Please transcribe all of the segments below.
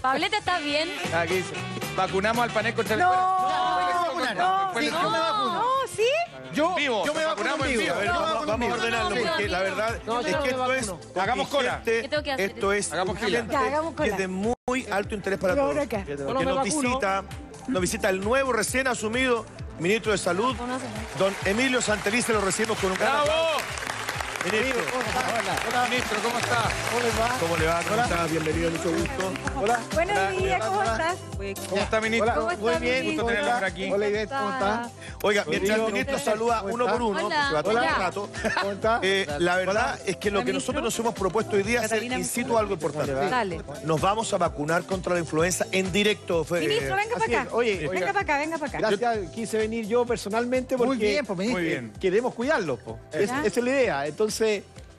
Pablete, ¿estás bien? Aquí dice, vacunamos al panel contra el... No, Después sí, le- yo me vacuno. No, ¿sí? Yo me vacuno vacunamos en vivo. A ver, vamos a ordenarlo, porque la verdad es que esto es... Hagamos cola. ¿Qué tengo que hacer? Esto es Hagamos fila. urgente Ya, hagamos cola. y es de muy alto interés para Pero todos. ahora acá. Porque nos visita el nuevo, recién asumido ministro de Salud, don Emilio Santelice. Lo recibimos con un gran ¡Bravo! aplauso. Ministro, Hola, ministro, ¿cómo está? ¿cómo le va? ¿Cómo está? Bienvenido, mucho gusto. Hola. Buenos días, ¿cómo estás? ¿Cómo está, ministro? ¿Cómo está, Muy bien, ministro? gusto tenerlo por aquí. Hola, Ivette, ¿cómo está? Oiga, mientras el ministro saluda ¿Cómo uno está? por uno, Hola. se va a tomar Hola. un rato. ¿Cómo está? La verdad es que lo Hola, que ministro. nosotros nos hemos propuesto hoy día es hacer Catalina, incito algo importante. Dale. Nos vamos a vacunar contra la influenza en directo. Ministro, venga Así para es. acá. Oye, Venga para acá, venga para acá. gracias, quise venir yo personalmente porque Muy bien, pues, ministro. Muy bien. queremos cuidarlos. Po. Ya. Esa es la idea. Entonces,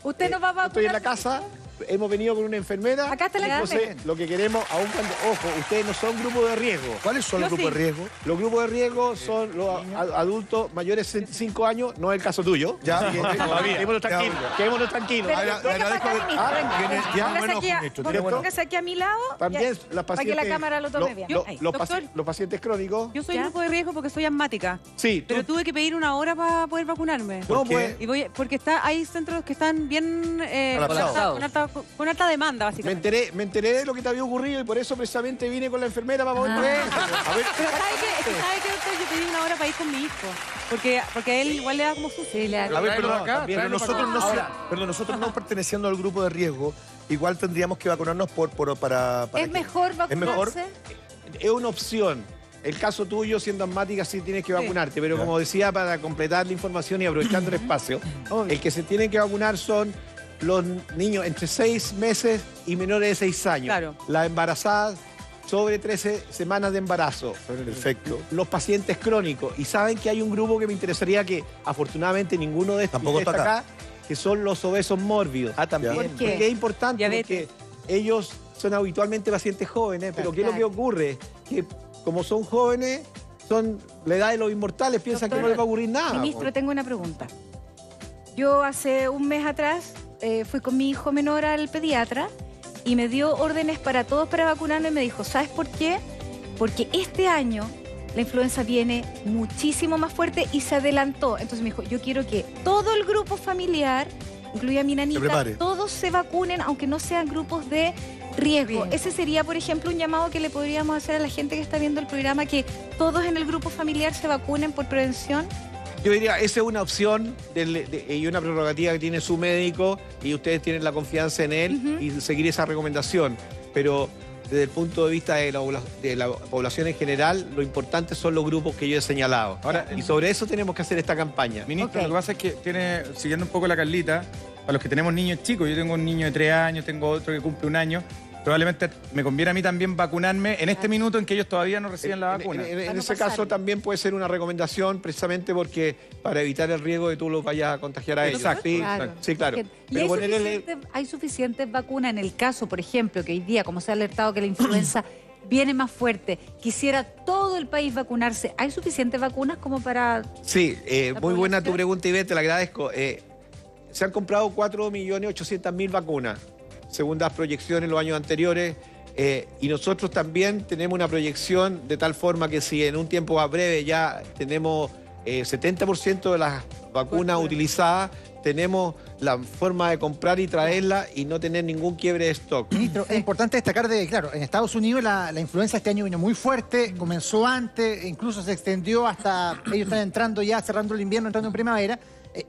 ¿Usted nos va a vacunar? estoy en la casa, hemos venido con una enfermera. Acá está la Entonces, lo que queremos, aun cuando, ojo, ustedes no son grupo de riesgo. ¿Cuáles son Yo los grupos sí. de riesgo? Los grupos de riesgo son los adultos mayores de 65 años, no es el caso tuyo. Ya, Todavía. Quedémonos tranquilos. Quedémonos tranquilos. Pero Ahora, le venga para agradezco acá, que- ministro, venga. tiene- ya, Póngase bueno, aquí a- ministro, tiene bueno. póngase aquí a mi lado. También ya, las para pacientes... que la cámara lo tome bien. Ahí. Doctor. los pacientes crónicos... Yo soy ¿Ya? grupo de riesgo porque soy asmática. Sí, Pero tuve que pedir una hora para poder vacunarme. No, qué? pues, Y porque hay centros que están bien Colapsados. con alta demanda, me básicamente. enteré de lo que te había ocurrido y por eso precisamente vine con la enfermera para poder ver. A ver, Pero ¿sabe qué, doctor? Yo pedí una hora para ir con mi hijo. Porque a él igual le da como susto. Sí, le da- A ver, Tráelo pero, acá, pero tráelo nosotros, para no, acá. si- pero nosotros no perteneciendo al grupo de riesgo, igual tendríamos que vacunarnos para ¿Es que- mejor ¿Es mejor? vacunarse? es una opción. El caso tuyo, siendo asmática, sí tienes que vacunarte. Pero como decía, para completar la información y aprovechando el espacio, el que se tiene que vacunar son los niños entre 6 meses y menores de 6 años. Claro. Las embarazadas sobre 13 semanas de embarazo. Perfecto. Los pacientes crónicos. Y saben que hay un grupo que me interesaría que, afortunadamente, ninguno de estos Tampoco está está acá, que son los obesos mórbidos. Ah, también. ¿Por qué? Porque es importante, Diabetes. porque ellos son habitualmente pacientes jóvenes, pero ¿qué es lo que Claro. ocurre? Que como son jóvenes, son la edad de los inmortales, piensan que no les va a ocurrir nada. Ministro, po. tengo una pregunta. Yo hace un mes atrás fui con mi hijo menor al pediatra y me dio órdenes para todos para vacunarme y me dijo, ¿sabes por qué? Porque este año la influenza viene muchísimo más fuerte y se adelantó. Entonces me dijo, yo quiero que todo el grupo familiar, incluida mi nanita, prepare. todos se vacunen, aunque no sean grupos de riesgo. Bien. Ese sería, por ejemplo, un llamado que le podríamos hacer a la gente que está viendo el programa, que todos en el grupo familiar se vacunen por prevención. Yo diría, esa es una opción y una prerrogativa que tiene su médico y ustedes tienen la confianza en él y seguir esa recomendación. Pero desde el punto de vista de la población en general, lo importante son los grupos que yo he señalado. Ahora, Y sobre eso tenemos que hacer esta campaña. Ministro, Ok. lo que pasa es que siguiendo un poco la Carlita, para los que tenemos niños chicos, yo tengo un niño de 3 años, tengo otro que cumple 1 año, probablemente me conviene a mí también vacunarme en este minuto en que ellos todavía no reciben la vacuna. En Para no ese pasarlo. caso también puede ser una recomendación precisamente porque para evitar el riesgo de tú los vayas a contagiar a ellos. Exacto, Sí, claro. sí, claro. ¿Y Pero hay ponerle... hay suficientes vacunas en el caso, por ejemplo, que hoy día, como se ha alertado que la influenza viene más fuerte, quisiera todo el país vacunarse? ¿Hay suficientes vacunas como para...? Sí, ¿La muy buena tu población? pregunta, Ivette, te la agradezco. Se han comprado 4.800.000 vacunas, según las proyecciones en los años anteriores, y nosotros también tenemos una proyección de tal forma que si en un tiempo a breve ya tenemos 70% de las vacunas utilizadas, tenemos la forma de comprar y traerlas y no tener ningún quiebre de stock. Ministro, es importante destacar claro, en Estados Unidos la influenza este año vino muy fuerte, comenzó antes, incluso se extendió hasta, ellos están entrando ya, cerrando el invierno, entrando en primavera,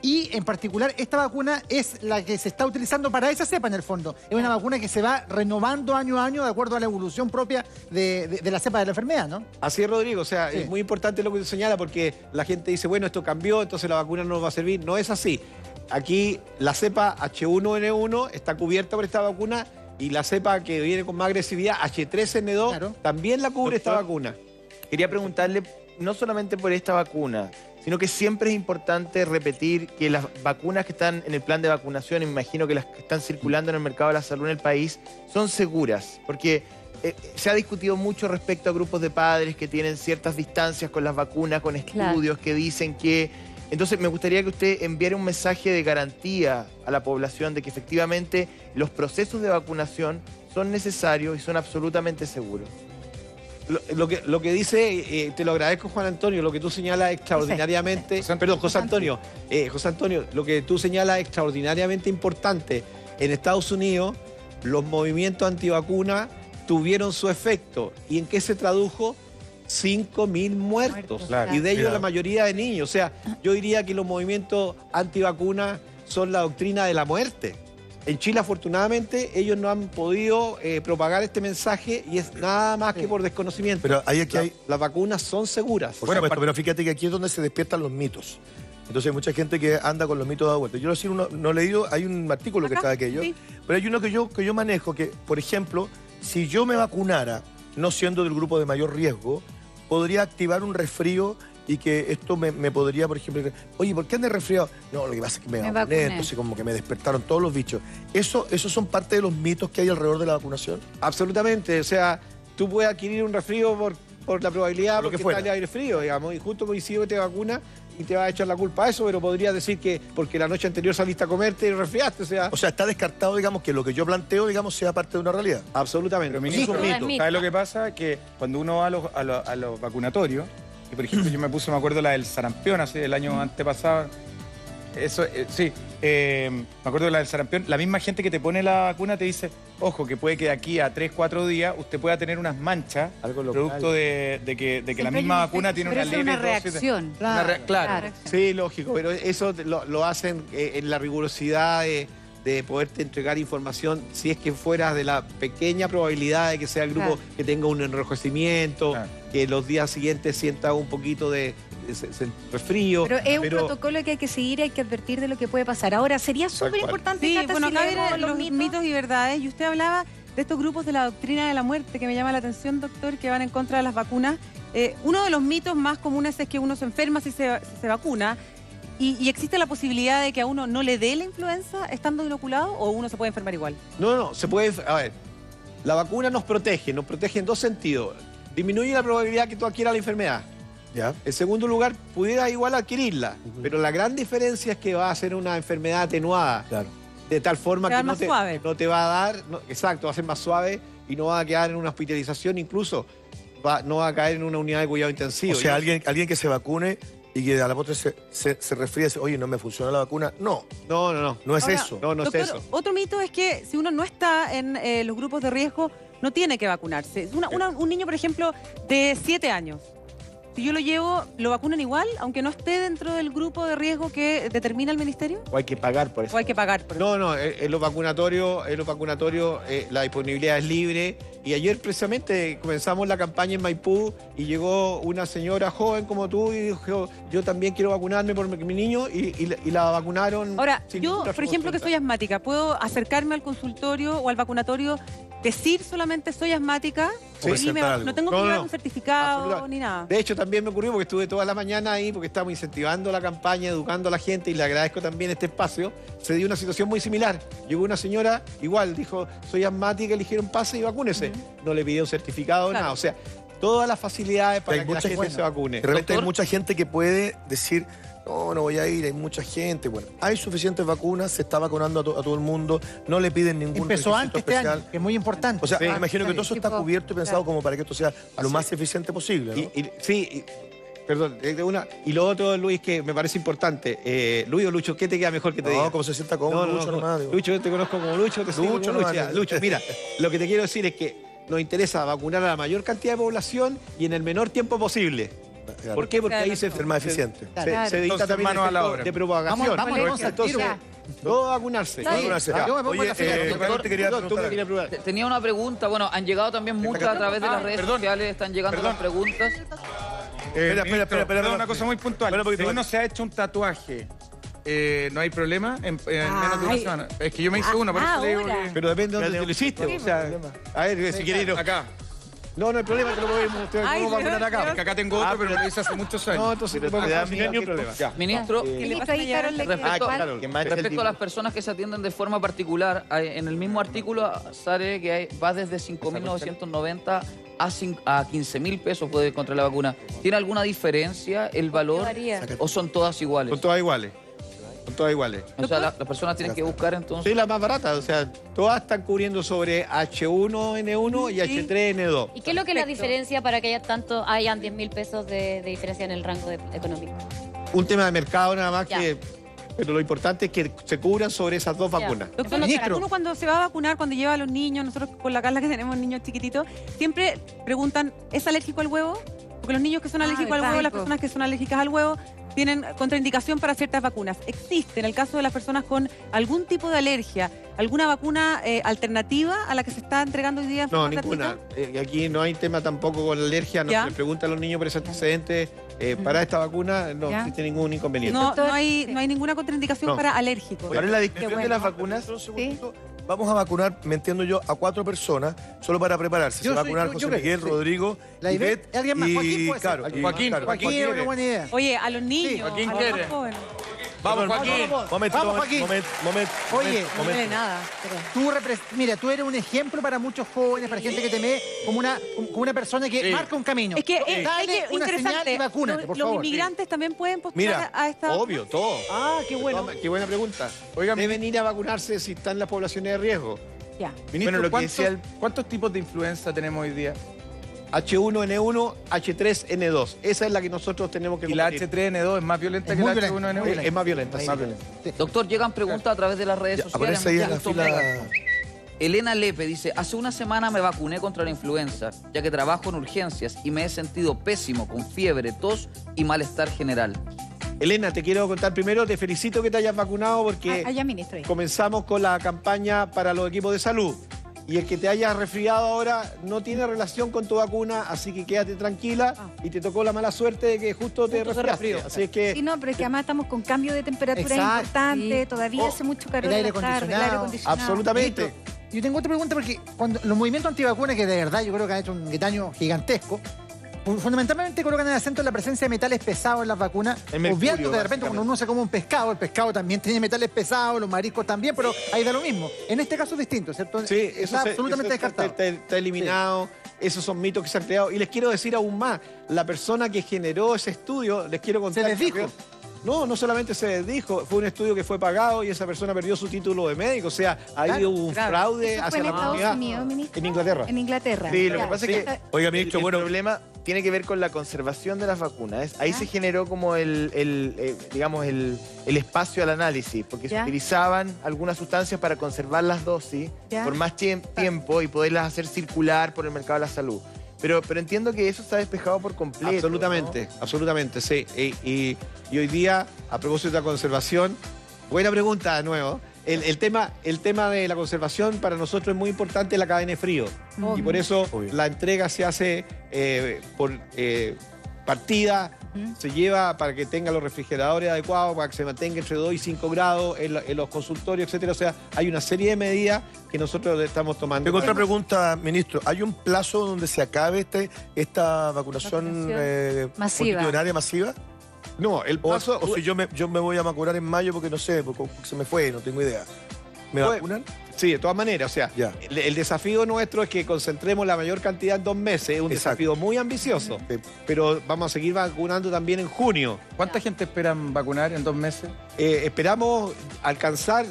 y en particular esta vacuna es la que se está utilizando para esa cepa en el fondo. Es una vacuna que se va renovando año a año de acuerdo a la evolución propia de la cepa de la enfermedad, ¿no? Así es, Rodrigo. O sea, Sí. es muy importante lo que tú señala porque la gente dice, bueno, esto cambió, entonces la vacuna no nos va a servir. No es así. Aquí la cepa H1N1 está cubierta por esta vacuna y la cepa que viene con más agresividad, H3N2, Claro. también la cubre esta vacuna. Quería preguntarle, no solamente por esta vacuna, sino que siempre es importante repetir que las vacunas que están en el plan de vacunación, y me imagino que las que están circulando en el mercado de la salud en el país, son seguras, porque se ha discutido mucho respecto a grupos de padres que tienen ciertas distancias con las vacunas, con estudios que dicen que Entonces me gustaría que usted enviara un mensaje de garantía a la población de que efectivamente los procesos de vacunación son necesarios y son absolutamente seguros. Lo que dice, te lo agradezco, Juan Antonio, lo que tú señalas extraordinariamente... Perdón, José Antonio. José Antonio, lo que tú señalas extraordinariamente importante. En Estados Unidos, los movimientos antivacunas tuvieron su efecto. ¿Y en qué se tradujo? 5.000 muertos. Claro. Y de ellos la mayoría de niños. O sea, yo diría que los movimientos antivacunas son la doctrina de la muerte. En Chile, afortunadamente, ellos no han podido propagar este mensaje y es nada más que por desconocimiento. Pero ahí es que Las vacunas son seguras. Por supuesto, pero fíjate que aquí es donde se despiertan los mitos. Entonces hay mucha gente que anda con los mitos dados vuelta. Yo decir uno, no he leído, hay un artículo que está de aquello, sí. pero hay uno que yo manejo que, por ejemplo, si yo me vacunara, no siendo del grupo de mayor riesgo, podría activar un resfrío y que esto me podría, por ejemplo, oye, ¿por qué andas resfriado? No, lo que pasa es que me vacuné, entonces como que me despertaron todos los bichos. ¿Esos son parte de los mitos que hay alrededor de la vacunación? Absolutamente. O sea, tú puedes adquirir un resfrío por la probabilidad Por lo que porque fuera. está el aire frío, digamos, y justo coincido que te vacunas y te va a echar la culpa a eso, pero podrías decir que porque la noche anterior saliste a comerte y resfriaste, O sea, está descartado, digamos, que lo que yo planteo, digamos, sea parte de una realidad. absolutamente. Pero Sí, ministro, todo es mito. ¿sabes lo que pasa? Que cuando uno va a los vacunatorios, y por ejemplo yo me acuerdo la del sarampión, así del año antepasado, eso, sí, me acuerdo de la del sarampión, la misma gente que te pone la vacuna te dice, ojo, que puede que de aquí a 3, 4 días usted pueda tener unas manchas, Algo local. producto de que la Siempre misma hay un vacuna efecto, tiene pero una eso es leve una dosis de- reacción. Claro. Sí, lógico, pero eso lo hacen en la rigurosidad de poderte entregar información si es que fueras de la pequeña probabilidad de que sea el grupo Claro. que tenga un enrojecimiento, Claro. que los días siguientes sienta un poquito de resfrío. Pero es un protocolo que hay que seguir, hay que advertir de lo que puede pasar. Ahora, sería súper importante, Sí, Cata, bueno, si acá leemos vienen los mitos y verdades. Y usted hablaba de estos grupos de la doctrina de la muerte, que me llama la atención, doctor, que van en contra de las vacunas. Uno de los mitos más comunes es que uno se enferma si se vacuna. Y existe la posibilidad de que a uno no le dé la influenza estando inoculado, o uno se puede enfermar igual. No, se puede... A ver, la vacuna nos protege en dos sentidos. Disminuye la probabilidad que tú adquieras la enfermedad. ¿Ya? En segundo lugar, pudiera igual adquirirla, pero la gran diferencia es que va a ser una enfermedad atenuada, Claro. de tal forma Va a que ser más suave. no te va a dar, exacto, va a ser más suave y no va a quedar en una hospitalización, incluso no va a caer en una unidad de cuidado intensivo. O sea, alguien que se vacune y que a la postre se resfríe, oye, no me funciona la vacuna. No, No es Ahora, eso. No Doctor, es eso. otro mito es que si uno no está en los grupos de riesgo, no tiene que vacunarse. Un niño, por ejemplo, de 7 años, si yo lo llevo, ¿lo vacunan igual, aunque no esté dentro del grupo de riesgo que determina el ministerio? O hay que pagar por eso. ¿O hay que pagar por eso? No, en los vacunatorios, la disponibilidad es libre. Y ayer precisamente comenzamos la campaña en Maipú y llegó una señora joven como tú y dijo, yo también quiero vacunarme por mi niño y la vacunaron. Ahora, sin yo, ninguna por ejemplo, que consulta. soy asmática, ¿puedo acercarme al consultorio o al vacunatorio, decir solamente soy asmática? Sí. Presentar algo. No tengo que No, llevar no. un certificado Absolutamente. ni nada. De hecho, también me ocurrió porque estuve toda la mañana ahí porque estamos incentivando la campaña, educando a la gente y le agradezco también este espacio. Se dio una situación muy similar. Llegó una señora, igual, dijo, soy asmática, eligieron pase y vacúnese. No le pidió certificado, Claro. nada. O sea, todas las facilidades para Hay que la mucha gente gente- se vacune. De repente hay Doctor, mucha gente que puede decir, no voy a ir, hay mucha gente. Bueno, hay suficientes vacunas, se está vacunando a todo el mundo, no le piden ningún Empezó requisito antes este especial. año, que es muy importante. O sea, Sí. me imagino que todo eso está Tipo, cubierto y pensado como para que esto sea lo más eficiente posible, ¿no? Perdón, y lo otro, Luis, que me parece importante. Luis o Lucho, ¿qué te queda mejor que te diga? No, como se sienta cómodo, Lucho nomás, digo. Lucho, yo te conozco como Lucho, te sigo Lucho como Lucho. nomás, Ya, digo. Lucho, mira, lo que te quiero decir es que nos interesa vacunar a la mayor cantidad de población y en el menor tiempo posible. Claro. ¿Por qué? Porque ahí se Ser más eficiente. se Claro. evita Entonces, también el manos a la efecto obra. de propagación. Vamos entonces al tiro. Entonces, todo vacunarse. Está bien. Vacunarse. Ya. Yo me pongo Oye, la fila, Carlos, doctor. te quería Tú que preguntar. querías probar. Tenía una pregunta, bueno, han llegado también muchas a través de las redes perdón. sociales, están llegando Perdón. las preguntas. Espera, perdón. una cosa muy puntual. Espera un poquito. Si uno se ha hecho un tatuaje, ¿no hay problema en menos de una Ay. semana? Es que yo me hice uno, por eso le digo ahora. que... Pero depende de dónde te lo hiciste. O sea, a ver, si quieres ir. Acá. No, no hay problema, te lo podemos vacunar acá. Porque acá tengo otro, pero lo hice hace muchos años. No, entonces te podemos vacunar, no hay ningún problema. Ya. Ministro, Ministro, ahí Carol le Respecto- ¿cuál? Que más respecto a las personas que se atienden de forma particular, en el mismo artículo sale que va desde 5.990 a 15.000 pesos puede contra la vacuna. ¿Tiene alguna diferencia el valor varía? o son todas iguales? Son todas iguales. Son todas iguales. O sea, las personas tienen que buscar entonces... Sí, la más barata, o sea, todas están cubriendo sobre H1N1 y H3N2. ¿Y qué es lo que la diferencia para que hayan 10.000 pesos de diferencia en el rango económico? Un tema de mercado nada más Ya. pero lo importante es que se cubran sobre esas dos vacunas. Doctor, Ministro. uno cuando se va a vacunar, cuando lleva a los niños, nosotros con la Carla que tenemos niños chiquititos, siempre preguntan, ¿es alérgico al huevo? Porque los niños que son alérgicos al verdad, huevo, las Nico. personas que son alérgicas al huevo, tienen contraindicación para ciertas vacunas. ¿Existe, en el caso de las personas con algún tipo de alergia, alguna vacuna alternativa a la que se está entregando hoy día en No, forma ninguna. gratuita? Aquí no hay tema tampoco con la alergia. No Ya. se le pregunta a los niños por ese antecedente. Para esta vacuna no Ya. existe ningún inconveniente. No, Doctor, no hay ninguna contraindicación No. para alérgicos. Ahora la discusión Qué de las bueno. vacunas... Un segundito. Vamos a vacunar, me entiendo yo, a 4 personas solo para prepararse. Se Yo va a soy- vacunar yo José creo, Miguel, sí. Rodrigo, La Ivette, Ivette alguien más, Joaquín puede ser. Caro. Joaquín, Caro. Joaquín, qué buena idea. Oye, a los niños, Joaquín a los quiere. más jóvenes. Vamos, Joaquín. Vamos, Joaquín. Oye, No duele nada. Mira, tú eres un ejemplo para muchos jóvenes, para gente que te ve como una persona que Sí. marca un camino. Es que Dale es una señal interesante. y vacúnate, Los- por los favor. inmigrantes también pueden postular Mira, a esta... Obvio, todo. Ah, qué bueno. Qué buena pregunta. Oiga, Deben ir a vacunarse si están en las poblaciones de riesgo. Ya. Ministro, Bueno, lo que ¿cuántos, decía el- cuántos tipos de influenza tenemos hoy día? H1N1, H3N2. Esa es la que nosotros tenemos que Y la combatir. H3N2 es más violenta Es que muy la violenta, H1N1. Es más violenta, sí. Doctor, llegan preguntas a través de las redes Ya, sociales. aparece ahí en la mucho fila. megáfono. Elena Lepe dice, hace una semana me vacuné contra la influenza, ya que trabajo en urgencias y me he sentido pésimo, con fiebre, tos y malestar general. Elena, te quiero contar primero, te felicito que te hayas vacunado porque Allá, ministro. ahí. comenzamos con la campaña para los equipos de salud. Y el que te hayas resfriado ahora no tiene relación con tu vacuna, así que quédate tranquila. Y te tocó la mala suerte de que justo te resfriaste. Así es que Sí, no, pero es que además estamos con cambio de temperatura Exacto, importante, sí. todavía hace mucho calor el aire en la tarde, el aire acondicionado. acondicionado. absolutamente. Ministro, yo tengo otra pregunta porque cuando los movimientos antivacunas, que de verdad yo creo que han hecho un daño gigantesco, fundamentalmente colocan el acento en la presencia de metales pesados en las vacunas, El mercurio, obviando que de repente cuando uno se come un pescado, el pescado también tiene metales pesados, los mariscos también, pero ahí da lo mismo. En este caso es distinto, ¿cierto? Sí, Está absolutamente descartado. Está eliminado. Esos son mitos que se han creado. Y les quiero decir aún más, la persona que generó ese estudio, les quiero contar... ¿Se les dijo? No, no solamente se les dijo, fue un estudio que fue pagado y esa persona perdió su título de médico. O sea, ha habido un fraude ¿Eso fue hacia en la Estados comunidad. Unidos, ministro? En Inglaterra. En Inglaterra. Sí, lo Ya. que pasa es que Oiga, ministro, el bueno, problema tiene que ver con la conservación de las vacunas. Ahí Ya. se generó como digamos, el espacio al análisis, porque se Ya. utilizaban algunas sustancias para conservar las dosis Ya. por más tiempo y poderlas hacer circular por el mercado de la salud. Pero entiendo que eso está despejado por completo. Absolutamente, absolutamente, sí. Y hoy día, a propósito de la conservación, buena pregunta de nuevo. El tema de la conservación para nosotros es muy importante en la cadena de frío. Y por eso la entrega se hace por partida, se lleva para que tenga los refrigeradores adecuados, para que se mantenga entre 2 y 5 grados en los consultorios, etcétera. O sea, hay una serie de medidas que nosotros estamos tomando. Tengo otra pregunta, ministro. ¿Hay un plazo donde se acabe esta vacunación Masiva. multitudinaria masiva? No, el paso... O si yo me voy a vacunar en mayo porque no sé, porque se me fue, no tengo idea. ¿Me Pues, vacunan? Sí, de todas maneras. O sea, Ya. el desafío nuestro es que concentremos la mayor cantidad en 2 meses. Es un Exacto. desafío muy ambicioso. Sí. Pero vamos a seguir vacunando también en junio. ¿Cuánta gente esperan vacunar en 2 meses? Esperamos alcanzar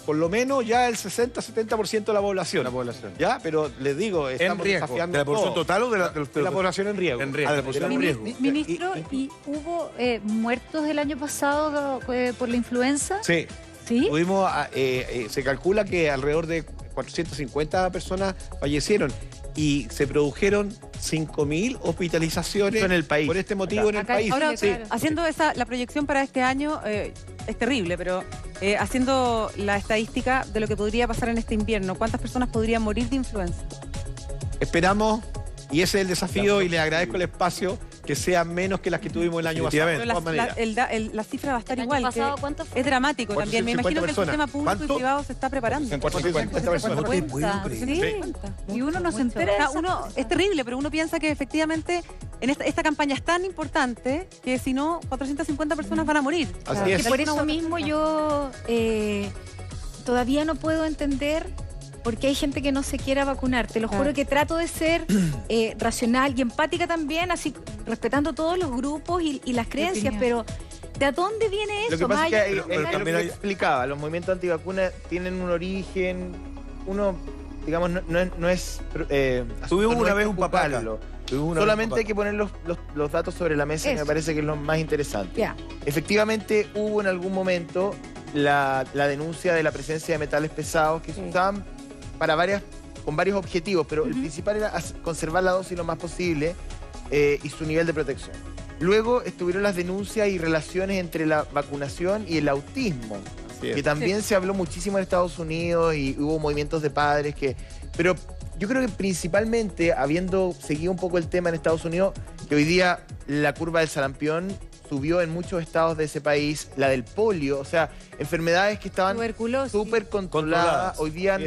por lo menos ya el 60-70% de la población. La población. ¿Ya? Pero les digo, estamos riesgo. desafiando ¿De la población todo. total o de la De la población en riesgo. En riesgo. Ah, de la población en riesgo. Ministro, ¿y hubo muertos el año pasado por la influenza? Sí. ¿Sí? Se calcula que alrededor de 450 personas fallecieron y se produjeron 5.000 hospitalizaciones En el país. por este motivo en el Acá en país. Ahora, Sí, sí, claro. haciendo la proyección para este año, es terrible, pero haciendo la estadística de lo que podría pasar en este invierno, ¿cuántas personas podrían morir de influenza? Esperamos, y ese es el desafío, y le agradezco el espacio, que sean menos que las que tuvimos el año pasado. De Pero todas maneras. la cifra va a estar ¿El año igual. pasado que cuánto fue? es dramático también. Me 450 imagino que el personas. sistema público y ¿Cuánto? privado se está preparando. 450. Sí. Y uno no se entera. O sea, es terrible, pero uno piensa que efectivamente en esta campaña es tan importante que si no, 450 personas van a morir. Así Y es. por eso mismo yo todavía no puedo entender por qué hay gente que no se quiera vacunar. Te lo juro que trato de ser racional y empática también, así respetando todos los grupos y las creencias, pero ¿de dónde viene eso? Lo que pasa es que Más allá- es lo que también hay- explicaba, los movimientos antivacunas tienen un origen, uno, digamos, no es... Tuvimos no una es vez un papá acá. juzgarlo. Tuvimos una Solamente vez hay que poner los datos sobre la mesa y me Eso. parece que es lo más interesante. Ya. Efectivamente, hubo en algún momento la denuncia de la presencia de metales pesados que se usaban con varios objetivos, pero el principal era conservar la dosis lo más posible y su nivel de protección. Luego estuvieron las denuncias y relaciones entre la vacunación y el autismo, Así es. que también se habló muchísimo en Estados Unidos y hubo movimientos de padres que... Pero yo creo que principalmente, habiendo seguido un poco el tema en Estados Unidos, que hoy día la curva del sarampión subió en muchos estados de ese país, la del polio, o sea, enfermedades que estaban Tuberculosis. súper controladas, hoy día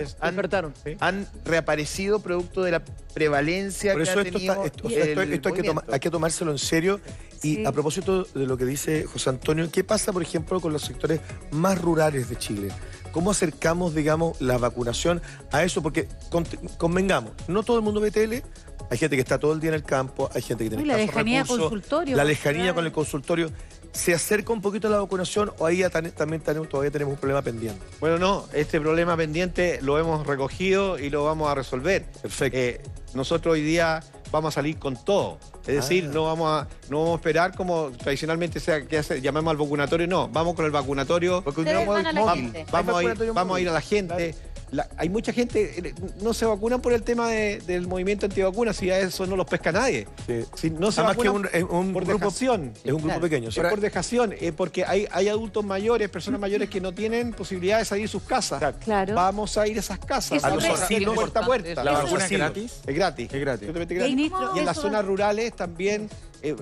han reaparecido producto de la prevalencia Por que eso ha esto, tenido esto el hay que tomárselo en serio. Y Sí. a propósito de lo que dice José Antonio, ¿qué pasa, por ejemplo, con los sectores más rurales de Chile? ¿Cómo acercamos, digamos, la vacunación a eso? Porque convengamos, no todo el mundo ve tele. Hay gente que está todo el día en el campo, hay gente que tiene Y la escasos lejanía recursos, consultorio, la pues, lejanía claro. con el consultorio. ¿Se acerca un poquito a la vacunación o ahí también todavía tenemos un problema pendiente? Bueno, no, este problema pendiente lo hemos recogido y lo vamos a resolver. Perfecto. Nosotros hoy día vamos a salir con todo. Es decir, no vamos a esperar como tradicionalmente llamemos al vacunatorio, no, vamos con el vacunatorio. Porque hoy Ustedes día van a la móvil. gente. Vamos a ir a la gente. Hay mucha gente, no se vacunan por el tema del movimiento antivacunas, si a eso no los pesca nadie. Sí. Si no se Además que vacunan es un por grupo, dejación. es un grupo pequeño. Es por dejación, porque hay adultos mayores, personas mayores que no tienen posibilidad de salir de sus casas. Claro. Vamos a ir a esas casas, Eso a los es asilos, puerta a puerta. ¿La A los vacuna es asilos. gratis? Es gratis. Es gratis. Absolutamente Y gratis. ministro, Y en las eso- zonas rurales también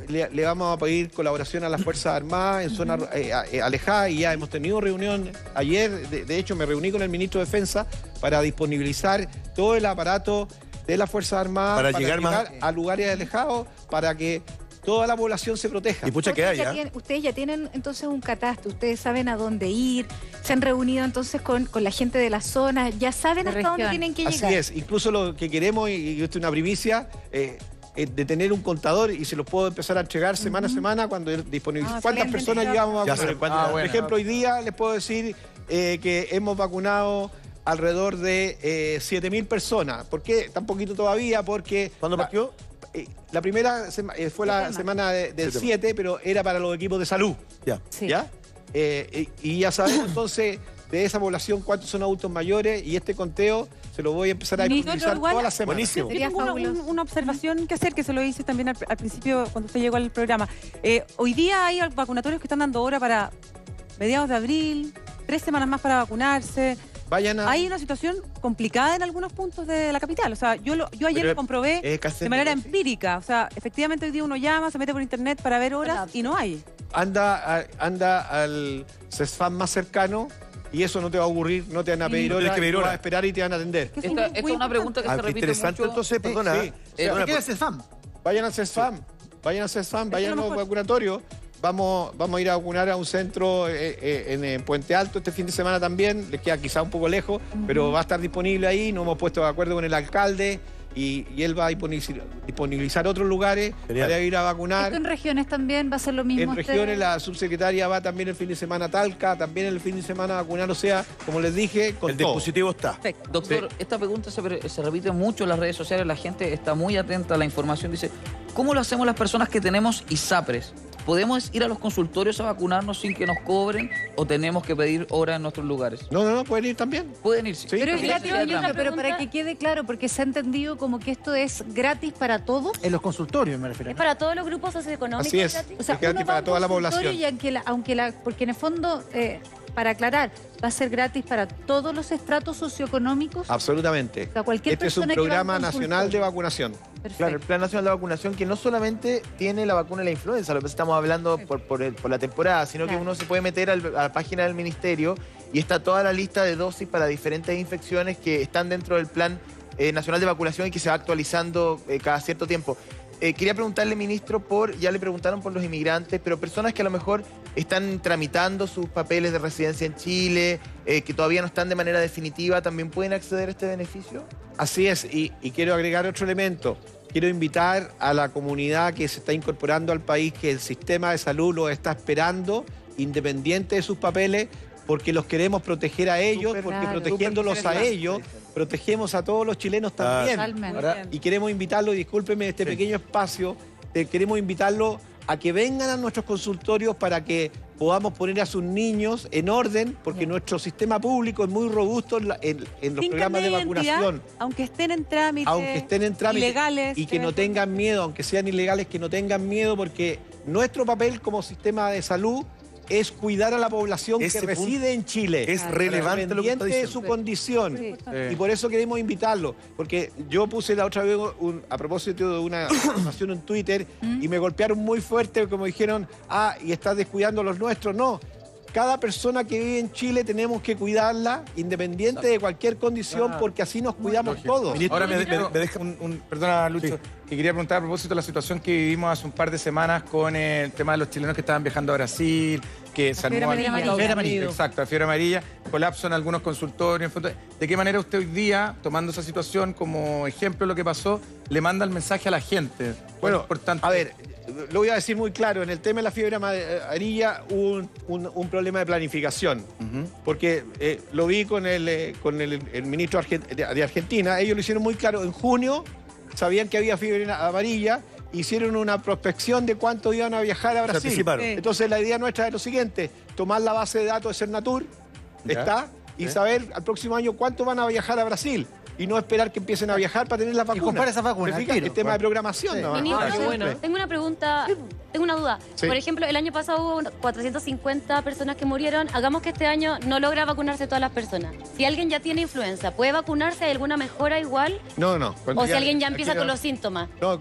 le vamos a pedir colaboración a las Fuerzas Armadas en zonas alejadas y ya hemos tenido reunión ayer, de hecho me reuní con el ministro de Defensa para disponibilizar todo el aparato de las Fuerzas Armadas Para llegar más- a lugares alejados para que toda la población se proteja. Y pucha que haya. Ustedes ya tienen entonces un catastro, ustedes saben a dónde ir, se han reunido entonces con la gente de la zona, ya saben De hasta dónde región. tienen que Así llegar. es, incluso lo que queremos, y esto es una primicia, de tener un contador y se los puedo empezar a entregar semana a semana cuando disponibilizamos. ¿Cuántas excelente. personas llevamos a Ya vacunar? sé cuántas. Por ejemplo, hoy día les puedo decir que hemos vacunado alrededor de 7.000 personas. ¿Por qué tan poquito todavía? Porque... ¿Cuándo partió? La primera fue la semana del 7, pero era para los equipos de salud. Ya. Sí. ¿Ya? Y ya sabemos entonces de esa población cuántos son adultos mayores y este conteo se lo voy a empezar a Ministro, disponibilizar igual- todas las semanas. Buenísimo. Sería Yo tengo fabuloso. una observación que hacer, que se lo hice también al principio cuando usted llegó al programa. Hoy día hay vacunatorios que están dando hora para mediados de abril, 3 semanas más para vacunarse. Vayan a... Hay una situación complicada en algunos puntos de la capital. O sea, yo ayer Pero lo comprobé es escasez de manera dosis. empírica. O sea, efectivamente hoy día uno llama, se mete por internet para ver horas y no hay. Anda al CESFAM más cercano y eso no te va a ocurrir, no te van a pedir no tienes horas, que pedir tú vas a horas. esperar y te van a atender. Que es Esta es muy una pregunta que Ah, se qué repite interesante. mucho. Entonces, perdona. sí. ¿Qué queda ese FAM? Vayan al CESFAM, vayan al CESFAM, vayan a lo los mejor. vacunatorios. Vamos a ir a vacunar a un centro en Puente Alto este fin de semana también. Les queda quizá un poco lejos, pero va a estar disponible ahí. Nos hemos puesto de acuerdo con el alcalde y él va a disponibilizar otros lugares Genial. para ir a vacunar. Esto en regiones también va a ser lo mismo. En ustedes? regiones la subsecretaria va también el fin de semana a Talca, también el fin de semana a vacunar, o sea, como les dije, con El todo. dispositivo está. Doctor, esta pregunta se repite mucho en las redes sociales, la gente está muy atenta a la información. Dice, ¿cómo lo hacemos las personas que tenemos ISAPRES? ¿Podemos ir a los consultorios a vacunarnos sin que nos cobren o tenemos que pedir hora en nuestros lugares? No, pueden ir también. Pueden ir, sí. Sí, Pero es Sí, gratis, sí, sí. pero Pregunta- para que quede claro, porque se ha entendido como que esto es gratis para todos. En los consultorios me refiero. ¿Es para todos los grupos socioeconómicos? Así es. gratis? O sea, Es gratis uno va para a un toda la consultorio población. y porque en el fondo, para aclarar, va a ser gratis para todos los estratos socioeconómicos. Absolutamente. O sea, cualquier Este es un persona que va a un programa nacional de consultorio. vacunación. Claro, el Plan Nacional de Vacunación que no solamente tiene la vacuna de la influenza, lo que estamos hablando por la temporada, sino que uno se puede meter a la página del Ministerio y está toda la lista de dosis para diferentes infecciones que están dentro del Plan Nacional de Vacunación y que se va actualizando cada cierto tiempo. Quería preguntarle, ministro, ya le preguntaron por los inmigrantes, pero personas que a lo mejor están tramitando sus papeles de residencia en Chile, que todavía no están de manera definitiva, ¿también pueden acceder a este beneficio? Así es, y quiero agregar otro elemento. Quiero invitar a la comunidad que se está incorporando al país, que el sistema de salud los está esperando, independiente de sus papeles, porque los queremos proteger a ellos, porque protegiéndolos a ellos, protegemos a todos los chilenos también. Y queremos invitarlo, y discúlpeme este pequeño espacio, queremos invitarlo a que vengan a nuestros consultorios para que podamos poner a sus niños en orden, porque nuestro sistema público es muy robusto en los programas de vacunación. Aunque estén en trámite, ilegales, y que no tengan miedo, aunque sean ilegales, que no tengan miedo, porque nuestro papel como sistema de salud es cuidar a la población que reside en Chile. Es relevante lo que está de su condición. Y por eso queremos invitarlo. Porque yo puse la otra vez, a propósito de una información en Twitter, y me golpearon muy fuerte, como dijeron, y estás descuidando a los nuestros. No. Cada persona que vive en Chile tenemos que cuidarla, independiente de cualquier condición, porque así nos cuidamos todos. Ahora me deja perdona, Lucho, que quería preguntar a propósito de la situación que vivimos hace un par de semanas con el tema de los chilenos que estaban viajando a Brasil, que se armó Fiebre amarilla. Exacto, la fiebre amarilla, colapso en algunos consultorios. ¿De qué manera usted hoy día, tomando esa situación como ejemplo de lo que pasó, le manda el mensaje a la gente? Bueno, importante. A ver, lo voy a decir muy claro, en el tema de la fiebre amarilla hubo un problema de planificación, porque lo vi con el ministro de Argentina, ellos lo hicieron muy claro, en junio sabían que había fiebre amarilla, hicieron una prospección de cuánto iban a viajar a Brasil. Entonces la idea nuestra es lo siguiente, tomar la base de datos de Cernatur, y saber al próximo año cuánto van a viajar a Brasil. Y no esperar que empiecen a viajar para tener las vacunas. Y comprar esas vacunas. El tema de programación. Ministro, tengo una pregunta, tengo una duda. Por ejemplo, el año pasado hubo 450 personas que murieron. Hagamos que este año no logra vacunarse todas las personas. Si alguien ya tiene influenza, ¿puede vacunarse? ¿Hay alguna mejora igual? No. O si alguien ya empieza con los síntomas. No.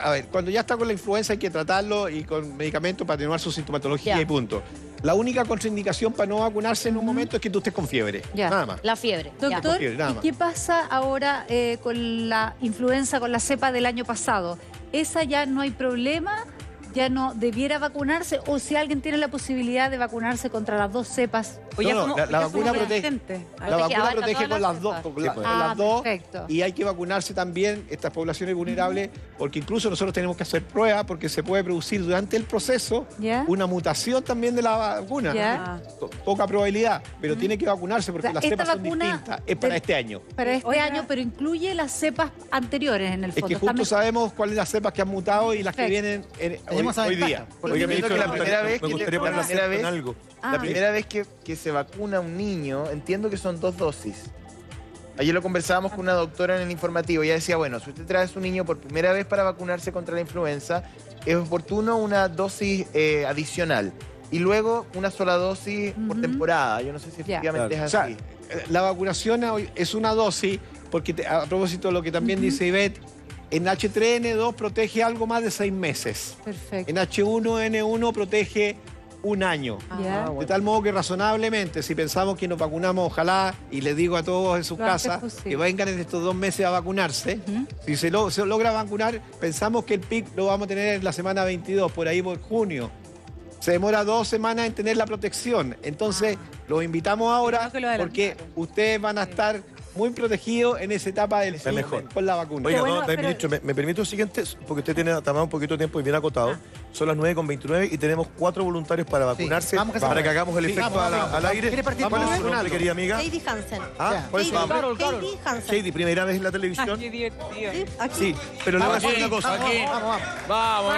A ver, cuando ya está con la influenza hay que tratarlo y con medicamentos para atenuar su sintomatología y punto. La única contraindicación para no vacunarse en un momento es que tú estés con fiebre. Nada más. La fiebre. Doctor, Fiebre, nada ¿y más. qué pasa ahora con la influenza, con la cepa del año pasado? ¿Esa ya no hay problema? ¿Ya no debiera vacunarse? ¿O si alguien tiene la posibilidad de vacunarse contra las dos cepas? La vacuna protege. La vacuna protege con las dos. Perfecto. Y hay que vacunarse también estas poblaciones vulnerables, porque incluso nosotros tenemos que hacer pruebas, porque se puede producir durante el proceso una mutación también de la vacuna. Poca probabilidad, pero tiene que vacunarse porque las cepas son distintas. Es para este año. Para este año, pero incluye las cepas anteriores en el fondo. Es que justo sabemos cuáles son las cepas que han mutado y las que vienen hoy día. Oye, ministro, la primera vez La primera vez que se vacuna un niño, entiendo que son 2 dosis. Ayer lo conversábamos con una doctora en el informativo. Ella decía, bueno, si usted trae a su niño por primera vez para vacunarse contra la influenza, es oportuno una dosis adicional. Y luego una sola dosis por temporada. Yo no sé si efectivamente es así. O sea, la vacunación hoy es una dosis, porque a propósito de lo que también dice Ivette, en H3N2 protege algo más de 6 meses. Perfecto. En H1N1 protege 1 año. De tal modo que razonablemente, si pensamos que nos vacunamos, ojalá, y les digo a todos en sus casas, que vengan en estos 2 meses a vacunarse, si se logra vacunar, pensamos que el pic lo vamos a tener en la semana 22, por ahí por junio. Se demora 2 semanas en tener la protección. Entonces, los invitamos ahora porque ustedes van a estar muy protegidos en esa etapa del con la vacuna. Oiga, ministro, me permite lo siguiente, porque usted tiene tomado un poquito de tiempo y bien acotado. Son las 9:29 y tenemos 4 voluntarios para vacunarse, para que hagamos el efecto al aire. ¿Quiere partir ¿Cuál es su conmigo? nombre, querida amiga? Heidi Hansen. ¿Cuál es su nombre? Heidi Hansen. Heidi, ¿primera vez en la televisión? Qué divertido. Sí, pero le voy a decir una cosa. Vamos,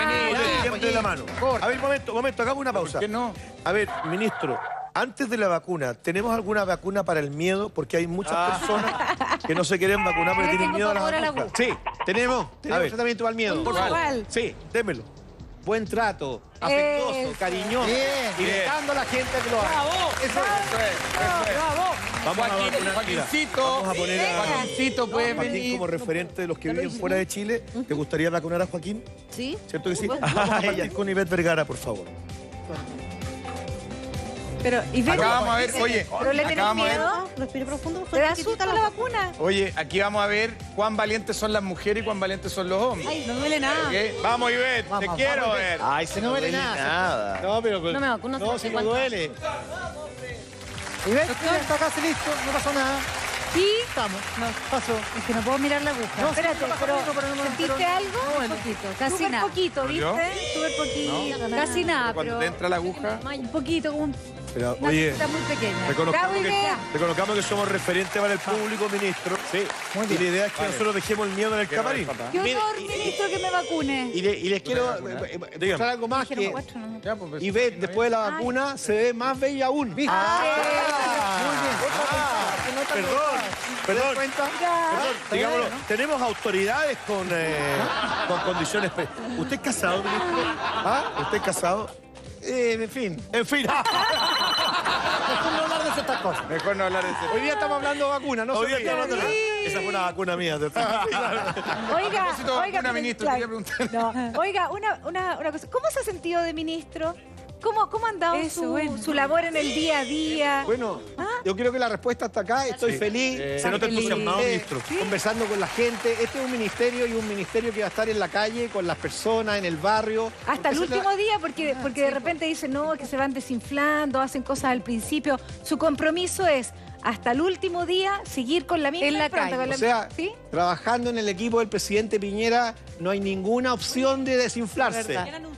Siempre de la mano. A ver, momento, hagamos una pausa. ¿Por qué no? A ver, ministro, antes de la vacuna, ¿tenemos alguna vacuna para el miedo? Porque hay muchas personas que no se quieren vacunar porque tienen miedo a las agujas. Sí, tenemos tratamiento al miedo. ¿Cuál? Sí, Démelo. buen trato, afectuoso, cariñoso, Bien. invitando a la gente a que lo haga. ¡Bravo! Vamos a vacunar, mira, Joaquincito. vamos a poner a Joaquincito, puede Joaquín venir. como referente de los que viven fuera de Chile. ¿Te gustaría vacunar a Joaquín? ¿Sí? ¿Cierto que sí? Vamos a partir con Ivette Vergara, por favor. Pero, y Acá vamos a ver, oye, ¿Pero le acá tenés vamos a ver. miedo? respiro profundo. ¿Te da susto la vacuna? Oye, aquí vamos a ver cuán valientes son las mujeres y cuán valientes son los hombres. Ay, no duele nada. ¿Ok? Vamos, Ivette, te Vamos, quiero vamos, ver. Ay, se no no duele duele nada. nada. No, pero No me vacuno, no, no si sé no cuánto. duele. Y ves, está casi listo, no pasó nada. Sí. Estamos, no, pasó. Es que no puedo mirar la aguja. No, Espérate, sí, no pasa pero nada, pero no, ¿sentiste pero- algo? no duele. Un poquito. Casi Súper nada. poquito, ¿Dolió? ¿viste? Súper poquito. No. Casi nada, Cuando pero te entra la aguja. un poquito, como Pero, una oye, cosita muy pequeña. reconozcamos Bravo, que, idea. reconozcamos que somos referentes para el público, ministro. Sí. Y la idea es que nosotros dejemos el miedo en el camarín. Qué honor, ministro, que me vacune. Y les quiero mostrar algo más que Ya, pues, Ivette, después de la vacuna, se ve más bella aún. Perdón, digámoslo, tenemos autoridades con condiciones. ¿Usted es casado, ministro? ¿Ah? ¿Usted es casado? En fin. En fin. Mejor no hablar de ciertas cosas. Mejor no hablar de eso. Hoy día estamos hablando de vacuna, no Hoy se día olviden. estamos hablando- Esa fue una vacuna mía. Oiga, propósito, oiga, vacuna, pero- ministro, claro. quería preguntar. No, oiga, una cosa. ¿Cómo se ha sentido de ministro? ¿Cómo ha andado Eso, bueno. su labor en el día a día? Bueno, yo creo que la respuesta está acá. Estoy feliz. Se nota entusiasmado, ministro. Conversando con la gente. Este es un ministerio y un ministerio que va a estar en la calle, con las personas, en el barrio. Hasta el Porque esa es último día, porque de repente dicen, no, que se van desinflando, hacen cosas al principio. Su compromiso es, hasta el último día, seguir con la misma En la impronta, calle. con la- O sea, ¿sí? trabajando en el equipo del presidente Piñera, no hay ninguna opción de desinflarse. Han anunciado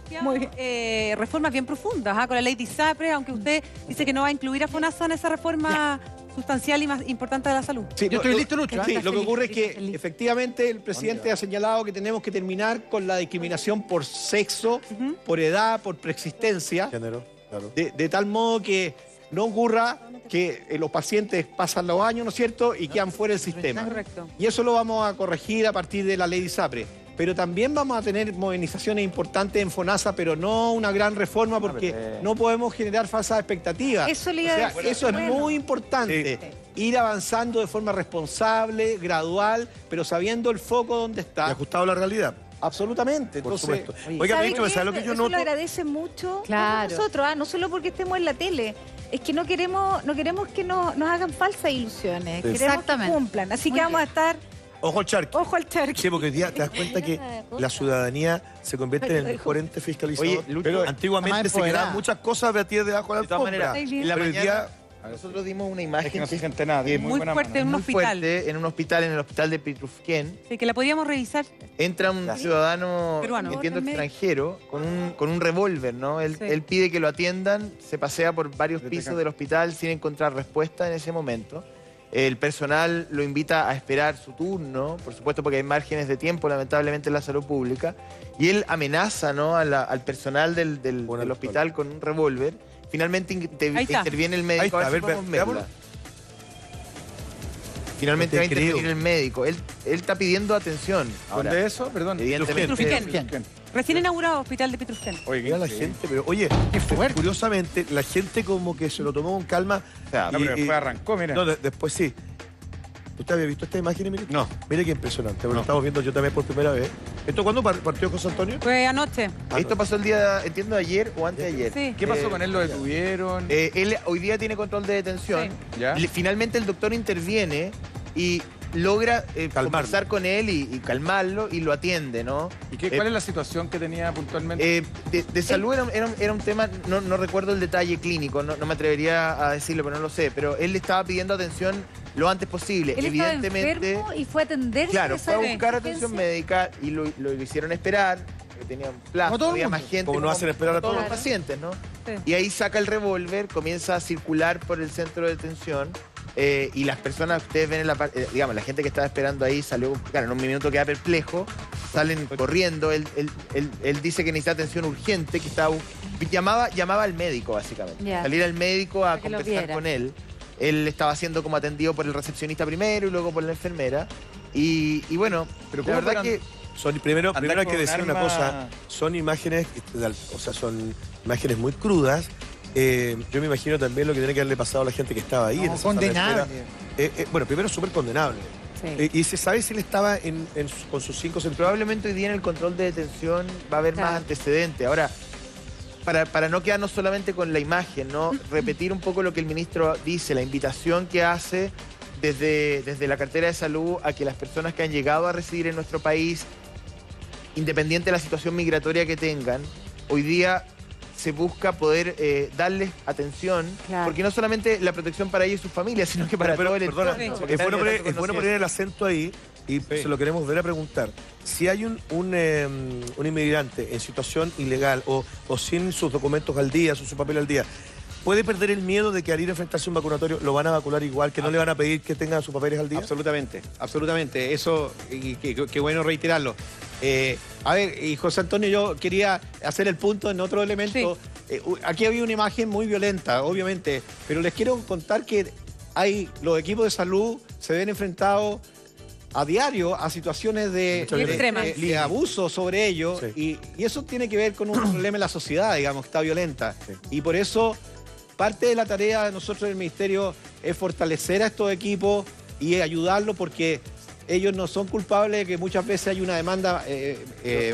reformas bien profundas, con la ley de ISAPRE, aunque usted dice que no va a incluir a FONASA en esa reforma sustancial y más importante de la salud. Sí, Yo estoy listo, Lucho, ¿eh? Sí, Está lo que feliz, ocurre es está que feliz. efectivamente el presidente ha señalado que tenemos que terminar con la discriminación por sexo, por edad, por preexistencia, Género, claro. de tal modo que no ocurra que los pacientes pasan los años, ¿no es cierto?, y quedan fuera del sistema. Correcto. Y eso lo vamos a corregir a partir de la ley de ISAPRE. Pero también vamos a tener movilizaciones importantes en FONASA, pero no una gran reforma porque no podemos generar falsas expectativas. Eso le iba a decir. Eso es Bueno. muy importante. Ir avanzando de forma responsable, gradual, pero sabiendo el foco donde Y está. ajustado a la realidad, Absolutamente. por Entonces, supuesto. Oiga, ¿Sabe ministro, qué? ¿sabe lo que yo Eso noto? lo agradece mucho Claro. a nosotros, no solo porque estemos en la tele. Es que no queremos que nos hagan falsas ilusiones. Sí. Queremos Exactamente. que cumplan. Así Muy que vamos a bien. estar Ojo al charque. ojo al charque. Sí, porque hoy día te das cuenta que la ciudadanía se convierte en el mejor ente fiscalizador. Oye, Lucho, pero más antiguamente se empoderada. quedaban muchas cosas batidas debajo de la De todas alfombra. maneras, en la Pero hoy mañana día nosotros dimos una Es imagen que no se siente nada. tiene Muy buena fuerte mano. en un muy hospital. fuerte en un hospital, en el hospital de Pitrufquén. Sí, que la podíamos revisar. Entra un ciudadano, Peruano. entiendo Orden médico. extranjero, con un revólver, ¿no? Él, Sí. él pide que lo atiendan, se pasea por varios pisos del hospital sin encontrar respuesta en ese momento. El personal lo invita a esperar su turno, por supuesto porque hay márgenes de tiempo, lamentablemente, en la salud pública. Y él amenaza, ¿no?, al personal del hospital con un revólver. Finalmente Ahí está. interviene el Ahí médico. está, A ver si a ver, podemos veámoslo. verla. Finalmente No va a te creo. intervenir el médico. Él está pidiendo atención. Ahora, ¿Dónde eso? Perdón. evidentemente, Pitrufquén. Recién inaugurado hospital de Pitrufquén. Oye, Mira la increíble. gente, pero oye, curiosamente, la gente como que se lo tomó con calma. O sea, No, pero después arrancó, mira. No, después sí. ¿Usted había visto esta imagen, mire? No. Mire qué impresionante, porque No. lo estamos viendo yo también por primera vez. ¿Esto cuándo partió José Antonio? Fue anoche. Esto pasó el día, entiendo, ayer o antes de ayer. Sí. ¿Qué pasó con él? ¿Lo detuvieron? Él hoy día tiene control de detención. Sí. ¿Ya? Finalmente el doctor interviene y logra conversar con él y calmarlo y lo atiende, ¿no? ¿Y cuál es la situación que tenía puntualmente? De salud era un tema, no recuerdo el detalle clínico, no me atrevería a decirlo, pero no lo sé, pero él le estaba pidiendo atención lo antes posible. Él estaba Evidentemente, enfermo y fue a atenderse. claro, esa fue a buscar emergencia. atención médica y lo hicieron esperar, que tenía un plazo, Como todo el había mundo. más gente. Como no hacen esperar a todos los todos. pacientes, ¿no? Sí. Y ahí saca el revólver, comienza a circular por el centro de detención. Y las personas, ustedes ven en la parte, digamos, la gente que estaba esperando ahí salió, claro, en un minuto queda perplejo, salen corriendo, él dice que necesita atención urgente, que estaba, llamaba al médico, básicamente. Ya. Salir al médico a Para que lo conversar viera. con él. Él estaba siendo como atendido por el recepcionista primero y luego por la enfermera. Y bueno, Pero la ¿cómo verdad fueron- que Primero Andar hay que con un decir una arma- cosa, son imágenes, o sea, son imágenes muy crudas, yo me imagino también lo que tiene que haberle pasado a la gente que estaba ahí. No, en esa sala de condenable. espera. Bueno, primero súper condenable. Sí. ¿Y se sabe si él estaba con sus 5 sentidos? Probablemente hoy día en el control de detención va a haber más antecedentes. Ahora, para no quedarnos solamente con la imagen, ¿no? Repetir un poco lo que el ministro dice, la invitación que hace desde la cartera de salud a que las personas que han llegado a residir en nuestro país, independiente de la situación migratoria que tengan, hoy día se busca poder darles atención, porque no solamente la protección para ellos y sus familias, sino que para todo el entorno. Perdona, es bueno poner el acento ahí y se lo queremos ver a preguntar. Si hay un inmigrante en situación ilegal o sin sus documentos al día, sus papel al día, ¿puede perder el miedo de que al ir a enfrentarse a un vacunatorio lo van a vacunar igual, que no le van a pedir que tenga sus papeles al día? Absolutamente, absolutamente. Eso, y qué bueno reiterarlo. A ver, y José Antonio, yo quería hacer el punto en otro elemento. Sí. Aquí había una imagen muy violenta, obviamente, pero les quiero contar que los equipos de salud se ven enfrentados a diario a situaciones de abuso sobre ellos, y eso tiene que ver con un problema en la sociedad, digamos, que está violenta. Sí. Y por eso parte de la tarea de nosotros del Ministerio es fortalecer a estos equipos y ayudarlos, porque ellos no son culpables de que muchas veces hay una demanda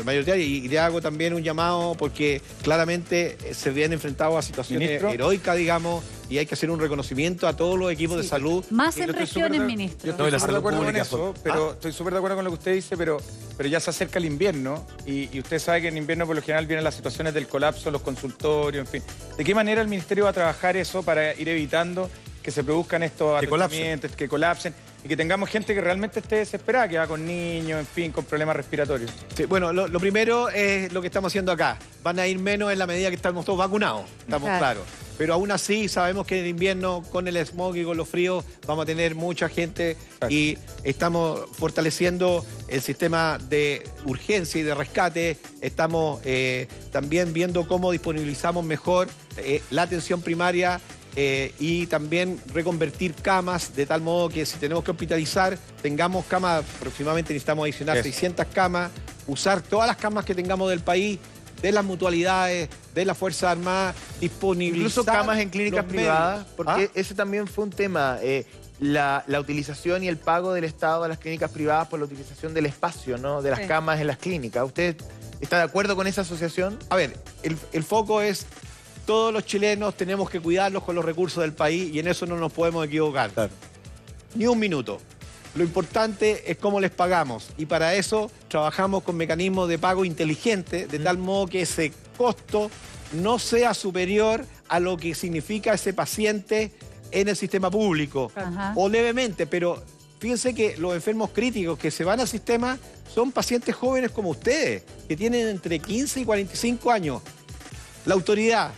mayoritaria, y le hago también un llamado porque claramente se ven enfrentados a situaciones heroicas, digamos, y hay que hacer un reconocimiento a todos los equipos de salud. Más en regiones, ministro. Yo estoy súper de acuerdo con eso, pero estoy súper de acuerdo con lo que usted dice, pero ya se acerca el invierno y usted sabe que en invierno por lo general vienen las situaciones del colapso, los consultorios, en fin. ¿De qué manera el Ministerio va a trabajar eso para ir evitando que se produzcan estos atentamientos, que colapsen, y que tengamos gente que realmente esté desesperada, que va con niños, en fin, con problemas respiratorios? Sí, bueno, lo primero es lo que estamos haciendo acá. Van a ir menos en la medida que estamos todos vacunados, estamos claros. Pero aún así sabemos que en invierno, con el smog y con los fríos, vamos a tener mucha gente, y estamos fortaleciendo el sistema de urgencia y de rescate. Estamos también viendo cómo disponibilizamos mejor la atención primaria, y también reconvertir camas de tal modo que si tenemos que hospitalizar, tengamos camas. Aproximadamente necesitamos adicionar 600 camas, usar todas las camas que tengamos del país, de las mutualidades, de las Fuerzas Armadas, disponibilizar. Incluso camas en clínicas privadas, porque ese también fue un tema. La utilización y el pago del Estado a las clínicas privadas por la utilización del espacio, ¿no? De las camas en las clínicas. ¿Usted está de acuerdo con esa asociación? A ver, el foco es: todos los chilenos tenemos que cuidarlos con los recursos del país, y en eso no nos podemos equivocar. Claro. Ni un minuto. Lo importante es cómo les pagamos, y para eso trabajamos con mecanismos de pago inteligente, de tal modo que ese costo no sea superior a lo que significa ese paciente en el sistema público. O levemente, pero fíjense que los enfermos críticos que se van al sistema son pacientes jóvenes como ustedes, que tienen entre 15 y 45 años. La autoridad,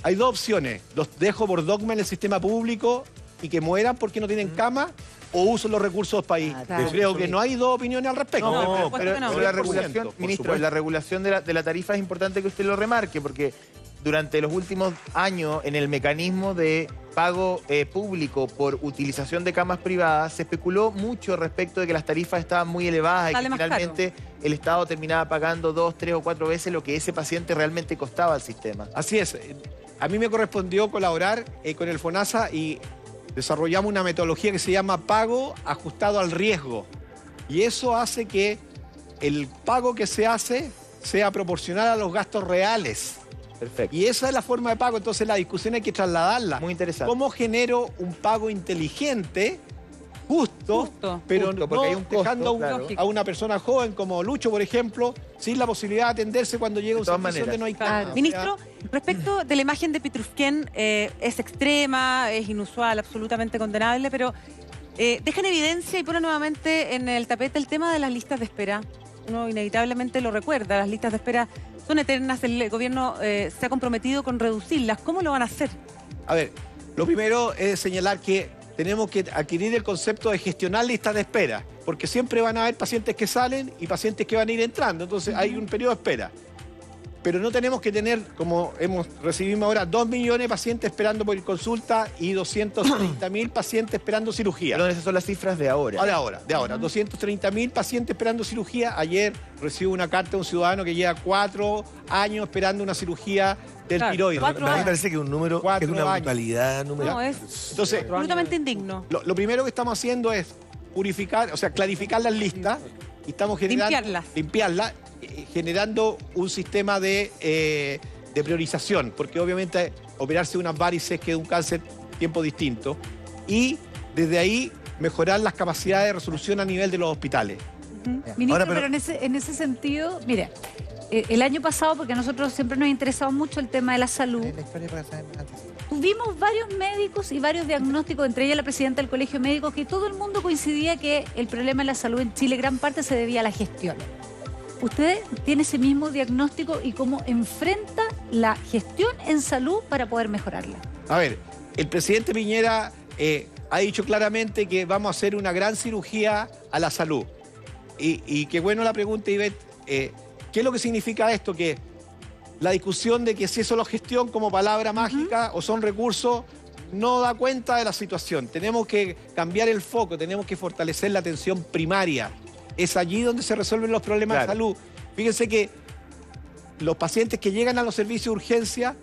hay dos opciones: los dejo por dogma en el sistema público y que mueran porque no tienen cama, o uso los recursos del país. Yo creo que no hay dos opiniones al respecto. No, pero la regulación, ministro, la regulación de la tarifa es importante que usted lo remarque, porque durante los últimos años, en el mecanismo de pago público por utilización de camas privadas, se especuló mucho respecto de que las tarifas estaban muy elevadas y que finalmente el Estado terminaba pagando 2, 3 o 4 veces lo que ese paciente realmente costaba al sistema. Así es. A mí me correspondió colaborar con el FONASA, y desarrollamos una metodología que se llama pago ajustado al riesgo. Y eso hace que el pago que se hace sea proporcional a los gastos reales. Perfecto. Y esa es la forma de pago. Entonces la discusión hay que trasladarla. Muy interesante. ¿Cómo genero un pago inteligente, justo, pero no porque hay un costo, dejando a una persona joven como Lucho, por ejemplo, sin la posibilidad de atenderse cuando llega un servicio donde no hay cama? Ministro, respecto de la imagen de Pitrufquén, es extrema, es inusual, absolutamente condenable, pero deja en evidencia y pone nuevamente en el tapete el tema de las listas de espera. Uno inevitablemente lo recuerda, las listas de espera son eternas, el gobierno se ha comprometido con reducirlas. ¿Cómo lo van a hacer? A ver, lo primero es señalar que tenemos que adquirir el concepto de gestionar listas de espera, porque siempre van a haber pacientes que salen y pacientes que van a ir entrando, entonces hay un periodo de espera. Pero no tenemos que tener, como recibimos ahora, 2 millones de pacientes esperando por consulta y 230.000 pacientes esperando cirugía. Perdón, esas son las cifras de ahora. De ahora. 230.000 pacientes esperando cirugía. Ayer recibo una carta de un ciudadano que lleva 4 años esperando una cirugía del Claro, tiroides. 4 A mí me años. parece que es un número, que es 4 una años. brutalidad. Número. No, es Entonces, absolutamente indigno. lo primero que estamos haciendo es purificar, o sea, clarificar las listas y estamos generando... Limpiarlas, generando un sistema de priorización, porque obviamente operarse unas varices que es un cáncer tiempo distinto, y desde ahí mejorar las capacidades de resolución a nivel de los hospitales. Ministro, Ahora, pero en ese sentido, mire, el año pasado, porque a nosotros siempre nos ha interesado mucho el tema de la salud, La historia para saber antes. tuvimos varios médicos y varios diagnósticos, entre ellas la presidenta del Colegio Médico, que todo el mundo coincidía que el problema de la salud en Chile gran parte se debía a la gestión. ¿Usted tiene ese mismo diagnóstico y cómo enfrenta la gestión en salud para poder mejorarla? A ver, el presidente Piñera ha dicho claramente que vamos a hacer una gran cirugía a la salud. Y qué bueno la pregunta, Ivette. ¿Qué es lo que significa esto? Que la discusión de que si es solo gestión como palabra mágica o son recursos no da cuenta de la situación. Tenemos que cambiar el foco, tenemos que fortalecer la atención primaria. Es allí donde se resuelven los problemas de salud. Fíjense que los pacientes que llegan a los servicios de urgencia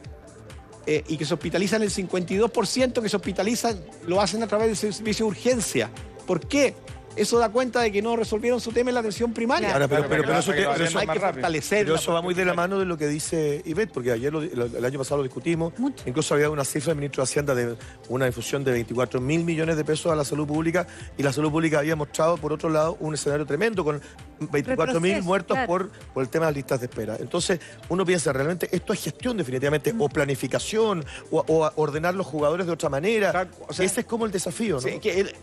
y que se hospitalizan, el 52% que se hospitalizan lo hacen a través del servicio de urgencia. ¿Por qué? Eso da cuenta de que no resolvieron su tema en la atención primaria. Ahora, pero eso hay que fortalecer. Pero eso va muy de la mano de lo que dice Ivette, porque ayer, el año pasado lo discutimos. Mucho. Incluso había una cifra del ministro de Hacienda de una difusión de 24.000 millones de pesos a la salud pública, y la salud pública había mostrado, por otro lado, un escenario tremendo con 24.000 Retroceso, muertos claro. por el tema de las listas de espera. Entonces, uno piensa, realmente esto es gestión definitivamente, o planificación, o ordenar los jugadores de otra manera. O sea, ese es como el desafío, ¿no? Sí,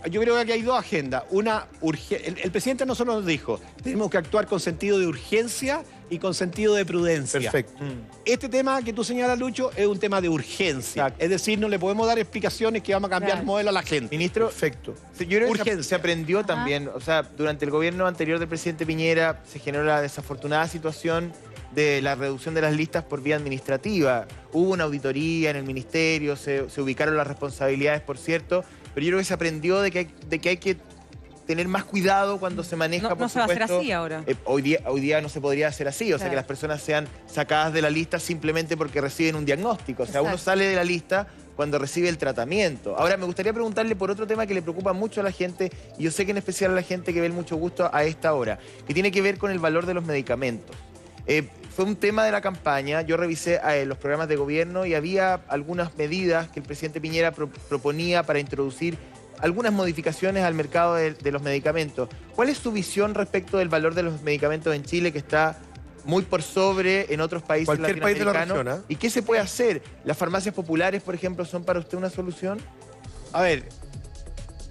yo creo que hay dos agendas. Una, el presidente no solo nos dijo, tenemos que actuar con sentido de urgencia y con sentido de prudencia. Perfecto. Este tema que tú señalas, Lucho, es un tema de urgencia. Exacto. Es decir, no le podemos dar explicaciones que vamos a cambiar el modelo a la gente. Ministro, Perfecto. yo creo que Urgencia. se aprendió también, o sea, durante el gobierno anterior del presidente Piñera se generó la desafortunada situación de la reducción de las listas por vía administrativa. Hubo una auditoría en el ministerio, se ubicaron las responsabilidades, por cierto, pero yo creo que se aprendió de que hay que tener más cuidado cuando se maneja, No por se va a hacer supuesto. así ahora. Hoy día no se podría hacer así, o sea, Claro. que las personas sean sacadas de la lista simplemente porque reciben un diagnóstico. O sea, uno Exacto. sale de la lista cuando recibe el tratamiento. Ahora, me gustaría preguntarle por otro tema que le preocupa mucho a la gente, y yo sé que en especial a la gente que ve el Mucho Gusto a esta hora, que tiene que ver con el valor de los medicamentos. Fue un tema de la campaña, yo revisé los programas de gobierno y había algunas medidas que el presidente Piñera proponía para introducir algunas modificaciones al mercado de los medicamentos. ¿Cuál es su visión respecto del valor de los medicamentos en Chile, que está muy por sobre en otros países Cualquier país de la latinoamericanos? región, ¿Y qué se puede hacer? ¿Las farmacias populares, por ejemplo, son para usted una solución? A ver,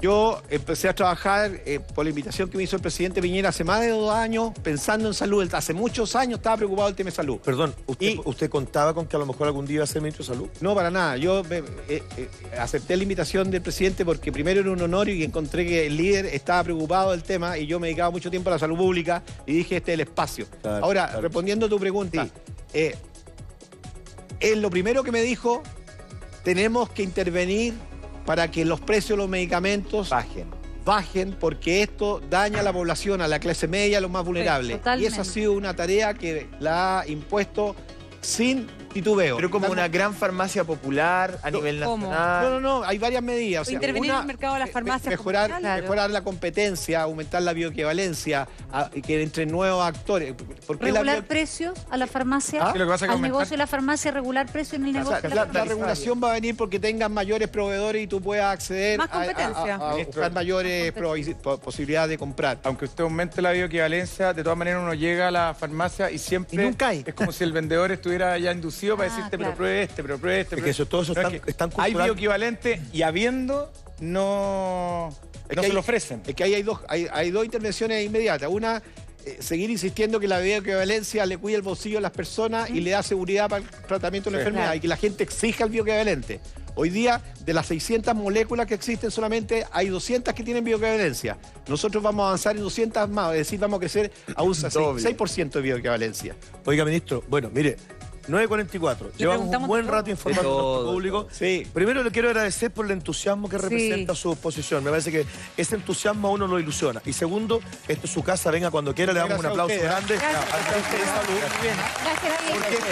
yo empecé a trabajar por la invitación que me hizo el presidente Piñera hace más de 2 años pensando en salud. Hace muchos años estaba preocupado del tema de salud. Perdón, Y- ¿usted contaba con que a lo mejor algún día iba a ser ministro de Salud? No, para nada. Yo acepté la invitación del presidente porque primero era un honor y encontré que el líder estaba preocupado del tema, y yo me dedicaba mucho tiempo a la salud pública y dije, este es el espacio. Claro, Ahora, claro. respondiendo a tu pregunta, él lo primero que me dijo, tenemos que intervenir para que los precios de los medicamentos bajen, porque esto daña a la población, a la clase media, a los más vulnerables. totalmente. Y esa ha sido una tarea que la ha impuesto sin titubeo. Pero como una gran farmacia popular a nivel ¿cómo? nacional. No, hay varias medidas. O sea, Intervenir una, en el mercado de las farmacias mejorar, comerciales. mejorar la competencia, aumentar la bioequivalencia, que entre nuevos actores. Porque Regular precios a la farmacia, Sí, lo que pasa es que al aumentar- negocio de la farmacia, regular precio en el negocio de la la farmacia. regulación va a venir porque tengan mayores proveedores y tú puedas acceder Más competencia. a buscar mayores posibilidades de comprar. Aunque usted aumente la bioequivalencia, de todas maneras uno llega a la farmacia y siempre Y nunca hay. es como si el vendedor estuviera ya inducido para decirte, claro. pero pruebe este, pero pruebe este. Es que eso, todo eso No, es es que tan hay cultural. bioequivalente y habiendo, no Es se que lo ofrecen. Es que ahí hay dos intervenciones inmediatas. Una, seguir insistiendo que la bioequivalencia le cuida el bolsillo a las personas y le da seguridad para el tratamiento de la enfermedad, Claro. y que la gente exija el bioequivalente. Hoy día, de las 600 moléculas que existen, solamente hay 200 que tienen bioequivalencia. Nosotros vamos a avanzar en 200 más, es decir, vamos a crecer a un 6% de bioequivalencia. Oiga, ministro, bueno, mire, 9:44. Llevamos un preguntamos buen de rato todo. informando De a nuestro todo, público. Sí. Primero le quiero agradecer por el entusiasmo que Sí. representa su posición. Me parece que ese entusiasmo a uno lo ilusiona. Y segundo, esto es su casa, venga cuando quiera, le damos un Gracias a aplauso ustedes. grande. Gracias. al Ministerio de Salud. Gracias, Javier. Porque